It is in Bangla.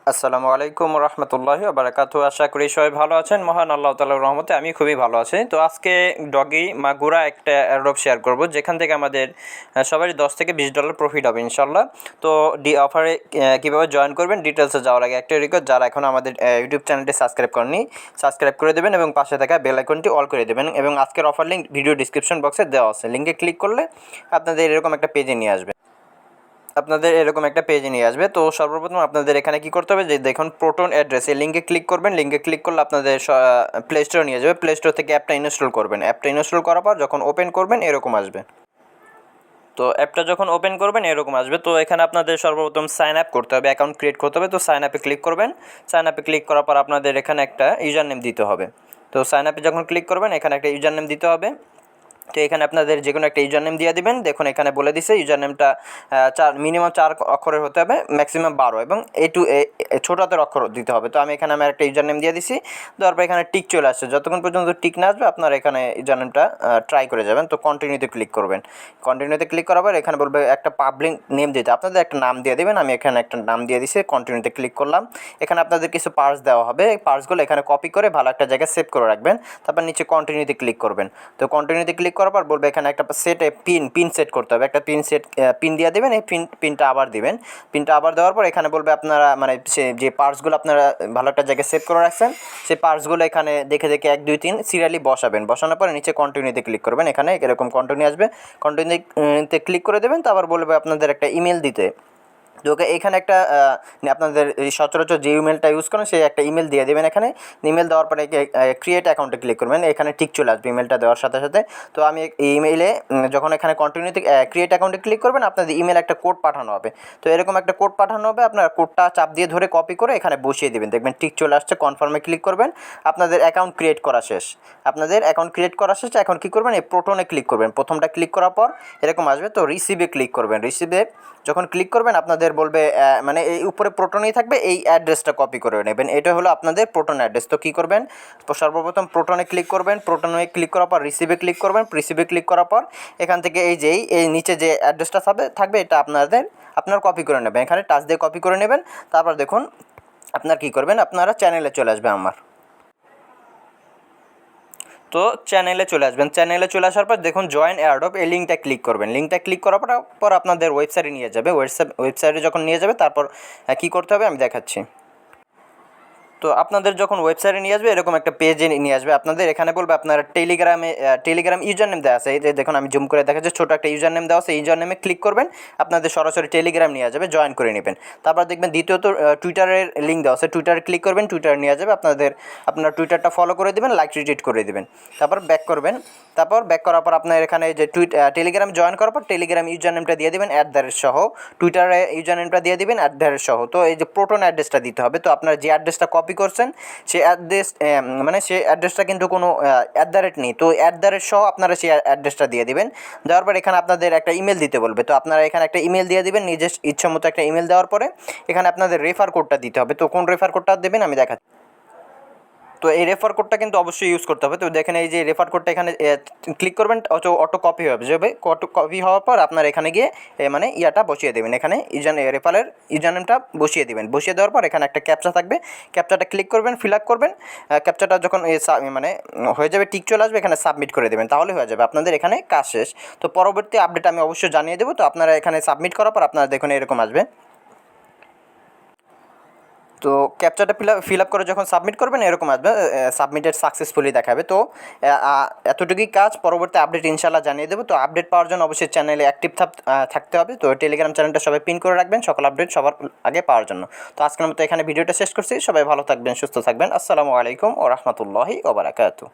আসসালামু আলাইকুম রহমতুল্লাহি ওয়া বারাকাতুহু। আশা করি সবাই ভালো আছেন। মহান আল্লাহ তাআলার রহমতে আমি খুবই ভালো আছি। তো আজকে ডগি মাগুরা একটা এয়ারড্রপ শেয়ার করব, যেখান থেকে আমাদের সবারই $10 থেকে $20 প্রফিট হবে ইনশাল্লাহ। তো অফারে কীভাবে জয়েন করবেন, ডিটেলসে যাওয়ার আগে একটা রিকোয়েস্ট, যারা এখন আমাদের ইউটিউব চ্যানেলটি সাবস্ক্রাইব করেননি, সাবস্ক্রাইব করে দেবেন এবং পাশে থাকা বেল আইকনটি অল করে দেবেন। এবং আজকের অফার লিঙ্ক ভিডিও ডিসক্রিপশন বক্সে দেওয়া আছে, লিঙ্কে ক্লিক করলে আপনাদের এরকম একটা পেজে নিয়ে আসবে। তো সর্বপ্রথম আপনাদের এখানে কী করতে হবে, যে দেখুন প্রোটন অ্যাড্রেস, এই লিঙ্কে ক্লিক করবেন। লিঙ্কে ক্লিক করলে আপনাদের প্লে স্টোরে নিয়ে যাবে। প্লে স্টোর থেকে অ্যাপটা ইনস্টল করবেন। অ্যাপটা ইনস্টল করার পর যখন ওপেন করবেন এরকম আসবে। তো অ্যাপটা যখন ওপেন করবেন এরকম আসবে। তো এখানে আপনাদের সর্বপ্রথম সাইন আপ করতে হবে, অ্যাকাউন্ট ক্রিয়েট করতে হবে। তো সাইন আপে ক্লিক করবেন। সাইন আপে ক্লিক করার পর আপনাদের এখানে একটা ইউজার নেম দিতে হবে। তো সাইন আপে যখন ক্লিক করবেন এখানে একটা ইউজার নেম দিতে হবে। তো এখানে আপনাদের যে কোনো একটা ইউজার নেম দিয়ে দিবেন। দেখুন এখানে বলে দিছে ইউজার নেমটা মিনিমাম 4 অক্ষরের হতে হবে, ম্যাক্সিমাম 12, এবং ছোট হাতের অক্ষর দিতে হবে। তো আমি এখানে আমার একটা ইউজার নেম দিয়ে দিছি। দেওয়ার পর এখানে টিক চলে আসছে। যতক্ষণ পর্যন্ত টিক না আসবে আপনার এখানে ইউজার নেমটা ট্রাই করে যাবেন। তো কন্টিনিউতে ক্লিক করবেন। কন্টিনিউতে ক্লিক করার পর এখানে বলবে একটা পাবলিক নেম দিতে, আপনাদের একটা নাম দিয়ে দেবেন। আমি এখানে একটা নাম দিয়ে দিছি। কন্টিনিউতে ক্লিক করলাম। এখানে আপনাদের কিছু পার্স দেওয়া হবে। এই পার্সগুলো এখানে কপি করে ভালো একটা জায়গায় সেভ করে রাখবেন। তারপর নিচে কন্টিনিউতে ক্লিক করবেন। তো কন্টিনিউতে ক্লিক করার পর বলবে এখানে একটা পিন সেট করতে হবে। একটা পিন দিয়ে দেবেন। এই পিনটা আবার দিবেন। পিনটা আবার দেওয়ার পর এখানে বলবে আপনারা মানে যে পার্টসগুলো আপনারা ভালো একটা জায়গায় সেভ করে রাখছেন, সেই পার্টসগুলো এখানে দেখে 1 2 3 সিরিয়ালি বসাবেন। বসানোর পরে নিচে কন্টিনিউতে ক্লিক করবেন। এখানে এরকম কন্টিনিউ আসবে। কন্টিনিউতে ক্লিক করে দেবেন। তারপর বলবে আপনাদের একটা ইমেল দিতে। তো এখানে একটা আপনাদের এই সচরাচর যে ইমেলটা ইউজ করেন সেই একটা ইমেল দিয়ে দেবেন। এখানে ইমেল দেওয়ার পরে ক্রিয়েট অ্যাকাউন্টে ক্লিক করবেন। এখানে ঠিক চলে আসবে ইমেলটা দেওয়ার সাথে সাথে। তো আমি এই ইমেইলে যখন এখানে কন্টিনিউতে ক্রিয়েট অ্যাকাউন্টে ক্লিক করবেন আপনাদের ইমেল একটা কোড পাঠানো হবে। তো এরকম একটা কোড পাঠানো হবে। আপনার কোডটা চাপ দিয়ে ধরে কপি করে এখানে বসিয়ে দেবেন। দেখবেন ঠিক চলে আসছে। কনফার্মে ক্লিক করবেন। আপনাদের অ্যাকাউন্ট ক্রিয়েট করা শেষ। এখন কী করবেন, এই প্রোটনে ক্লিক করবেন। প্রথমটা ক্লিক করার পর এরকম আসবে। তো রিসিভে ক্লিক করবেন। রিসিভে যখন ক্লিক করবেন আপনাদের বলবে মানে এই উপরে প্রোটনেই থাকবে, এই অ্যাড্রেসটা কপি করে নেবেন। এটা হলো আপনাদের প্রোটন অ্যাড্রেস। তো কী করবেন, তো সর্বপ্রথম প্রোটনে ক্লিক করবেন। প্রোটনে ক্লিক করার পর রিসিভে ক্লিক করবেন। রিসিভে ক্লিক করার পর এখান থেকে এই নিচে যে অ্যাড্রেসটা থাকবে এটা আপনার কপি করে নেবেন। এখানে টাচ দিয়ে কপি করে নেবেন। তারপর দেখুন আপনার কী করবেন, আপনারা চ্যানেলে চলে আসবে আমার। তো চ্যানেলে চলে আসবেন। চ্যানেলে চলে আসার পর দেখুন জয়েন এয়ারড্রপ, এই লিঙ্কটা ক্লিক করবেন। লিঙ্কটা ক্লিক করার পর আপনাদের ওয়েবসাইটে নিয়ে যাবে। ওয়েবসাইটে যখন নিয়ে যাবে তারপর কী করতে হবে আমি দেখাচ্ছি। তো আপনাদের যখন ওয়েবসাইটে নিয়ে আসবে এরকম একটা পেজে নিয়ে আসবে। আপনাদের এখানে বলবে আপনারা টেলিগ্রাম ইউজার নেম দেওয়া আছে। এই যে দেখুন আমি জুম করে দেখাচ্ছি, ছোটো একটা ইউজার নেম দেওয়া আছে। ইউজার নেমে ক্লিক করবেন। আপনাদের সরাসরি টেলিগ্রাম নিয়ে যাবে, জয়েন করে নেবেন। তারপর দেখবেন দ্বিতীয়ত টুইটারের লিঙ্ক দেওয়া আছে। টুইটারে ক্লিক করবেন, টুইটারে নিয়ে যাবে। আপনার টুইটারটা ফলো করে দেবেন, লাইক রিটুইট করে দেবেন। তারপর ব্যাক করবেন। ব্যাক করার পর আপনার এখানে যে টেলিগ্রাম জয়েন করার পর টেলিগ্রাম ইউজার নেমটা দিয়ে দেবেন @ সহ, টুইটারে ইউজার নেমটা দিয়ে দেবেন @ সহ। তো এই যে প্রোটন অ্যাড্রেসটা দিতে হবে। তো আপনার যে অ্যাড্রেসটা কপি করছেন সেই অ্যাড্রেসটা কিন্তু কোনো নেই। তো সহ আপনারা সেই অ্যাড্রেসটা দিয়ে দিবেন। দেওয়ার পর এখানে আপনাদের একটা ইমেল দিতে বলবে। তো আপনারা এখানে একটা ইমেল দিয়ে দিবেন। নিজের ইচ্ছা মতো একটা ইমেল দেওয়ার পরে এখানে আপনাদের রেফার কোডটা দিতে হবে। তো কোন রেফার কোডটা দেবেন আমি দেখাচ্ছি। তো এই রেফার কোডটা কিন্তু অবশ্যই ইউজ করতে হবে। তো দেখেন এই যে রেফার কোডটা এখানে ক্লিক করবেন, অটো কপি হবে। অটো কপি হওয়ার পর আপনার এখানে গিয়ে মানে ইয়াটা বসিয়ে দেবেন। এখানে রেফারের ইউজার নেমটা বসিয়ে দেবেন। বসিয়ে দেওয়ার পর এখানে একটা ক্যাপচা থাকবে। ক্যাপচাটা ক্লিক করবেন, ফিল আপ করবেন। ক্যাপচাটা যখন মানে হয়ে যাবে, টিক চলে আসবে, এখানে সাবমিট করে দেবেন। তাহলে হয়ে যাবে আপনাদের এখানে কাজ শেষ। তো পরবর্তী আপডেট আমি অবশ্যই জানিয়ে দেবো। তো আপনারা এখানে সাবমিট করার পর আপনারা দেখুন এরকম আসবে। তো ক্যাপচাটা ফিল আপ করে যখন সাবমিট করবেন এরকম আসবে, সাবমিটেড সাকসেসফুলি দেখাবে। তো এতটুকুই কাজ। পরবর্তী আপডেট ইনশাল্লাহ জানিয়ে দেবো। তো আপডেট পাওয়ার জন্য অবশ্যই চ্যানেলে অ্যাক্টিভ থাকতে হবে। তো টেলিগ্রাম চ্যানেলটা সবাই পিন করে রাখবেন সকল আপডেট সবার আগে পাওয়ার জন্য। তো আজকের মতো এখানে ভিডিওটা শেষ করছি। সবাই ভালো থাকবেন, সুস্থ থাকবেন। আসসালামু আলাইকুম ওয়া রাহমাতুল্লাহি ওয়া বারাকাতুহু।